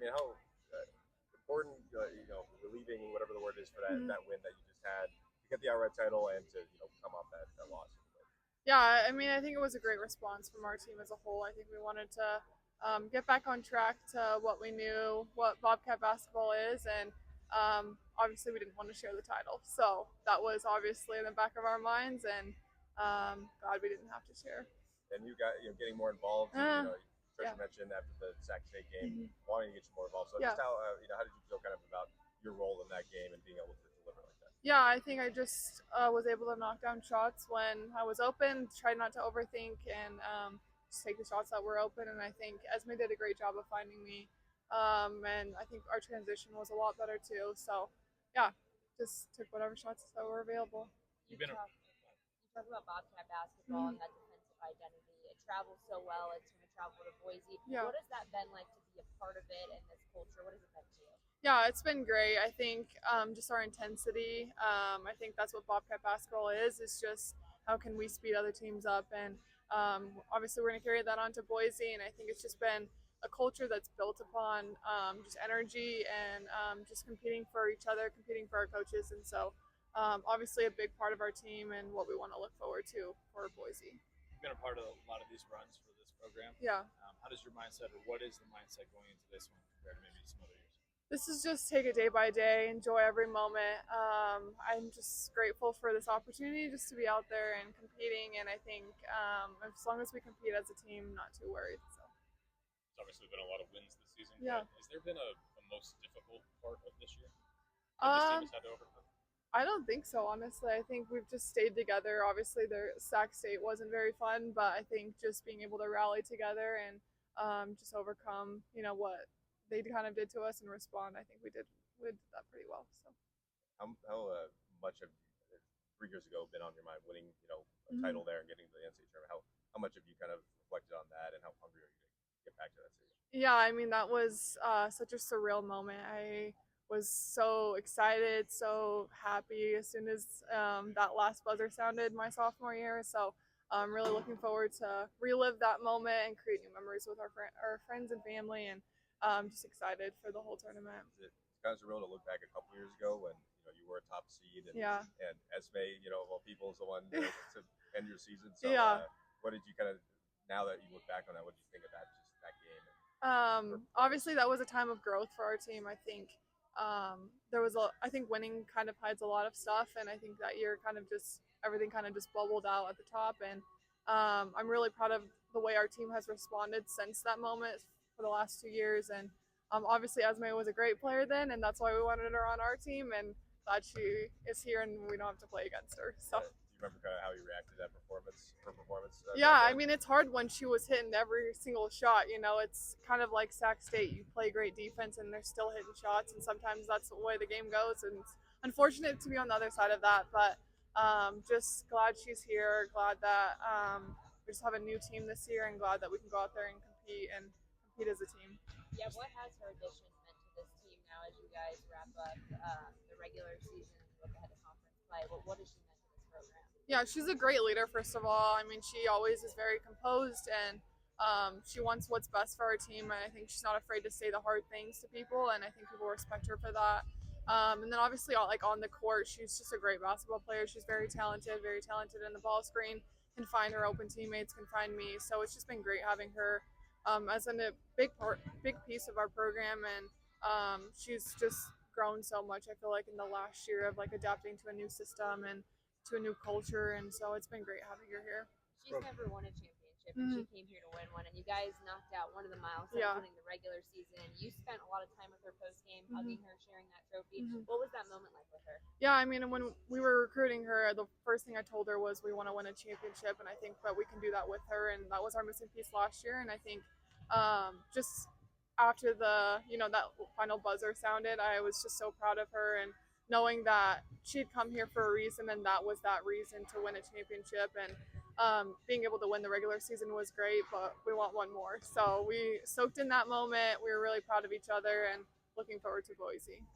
mean, how important, relieving whatever the word is for that win that you just had to get the outright title and to come off that loss. Yeah, I mean, I think it was a great response from our team as a whole. I think we wanted to get back on track to what we knew, what Bobcat basketball is, and obviously we didn't want to share the title. So that was obviously in the back of our minds, and God, we didn't have to share. And you got getting more involved. Yeah. Mentioned after the Sac State game, wanting to get you more involved. So Yeah. just how did you feel kind of about your role in that game and being able to deliver like that? Yeah, I think I just was able to knock down shots when I was open, try not to overthink, and just take the shots that were open. And I think Esme did a great job of finding me. And I think our transition was a lot better too. So, yeah, just took whatever shots that were available. You talk about Bobcat basketball and that defensive identity. It travels so well. It's going to travel to Boise. Yeah. What has that been like to be a part of it and this culture? What has it been to you? Yeah, it's been great. I think just our intensity. I think that's what Bobcat basketball is. It's just how can we speed other teams up, and obviously we're going to carry that on to Boise. And I think it's just been a culture that's built upon just energy and just competing for each other, competing for our coaches, and so obviously a big part of our team and what we want to look forward to for Boise. You've been a part of a lot of these runs for this program. Yeah. How does your mindset, or what is the mindset going into this one compared to maybe some other years? This is just take it day by day, enjoy every moment. I'm just grateful for this opportunity just to be out there and competing, and I think as long as we compete as a team, not too worried. So. There's obviously been a lot of wins this season. Yeah. Has there been a most difficult part of this year that this team has had to overcome? I don't think so, honestly. I think we've just stayed together. Obviously, the Sac State wasn't very fun, but I think just being able to rally together and just overcome, what they kind of did to us and respond. I think we did that pretty well. So, how much have 3 years ago been on your mind, winning a title there and getting to the NCAA tournament? How much have you kind of reflected on that, and how hungry are you to get back to that stage? Yeah, I mean that was such a surreal moment. I was so excited, so happy as soon as that last buzzer sounded my sophomore year. So I'm really looking forward to relive that moment and create new memories with our friends and family, and just excited for the whole tournament. It's kind of surreal to look back a couple years ago when you were a top seed and Esme, of all people, is the one to end your season. So what did you kind of, now that you look back on that, what did you think about just that game? Obviously that was a time of growth for our team. I think I think winning kind of hides a lot of stuff, and I think that year everything kind of just bubbled out at the top, and I'm really proud of the way our team has responded since that moment for the last 2 years. And obviously Esme was a great player then, and that's why we wanted her on our team, and glad she is here and we don't have to play against her. So. Do you remember kind of how you reacted to that performance? Yeah, I mean it's hard when she was hitting every single shot. It's kind of like Sac State. You play great defense and they're still hitting shots, and sometimes that's the way the game goes. And it's unfortunate to be on the other side of that, but just glad she's here. Glad that we just have a new team this year, and glad that we can go out there and compete as a team. Yeah, what has her addition meant to this team now as you guys wrap up the regular season and look ahead to conference play? What has she meant to this program? Yeah, she's a great leader, first of all. I mean, she always is very composed, and she wants what's best for our team, and I think she's not afraid to say the hard things to people, and I think people respect her for that. And then obviously, on the court, she's just a great basketball player. She's very talented in the ball screen, can find her open teammates, can find me. So it's just been great having her as a big piece of our program, and she's just grown so much. I feel like in the last year of adapting to a new system and to a new culture, and so it's been great having her here. She's never won a championship, and she came here to win one, and you guys knocked out one of the milestones winning the regular season. You spent a lot of time with her post-game, hugging her, sharing that trophy. What was that moment like with her? Yeah, I mean, when we were recruiting her, the first thing I told her was we want to win a championship, and I think that we can do that with her, and that was our missing piece last year. And I think just after that final buzzer sounded, I was just so proud of her, and knowing that she'd come here for a reason, and that was that reason to win a championship. And being able to win the regular season was great, but we want one more. So we soaked in that moment. We were really proud of each other and looking forward to Boise.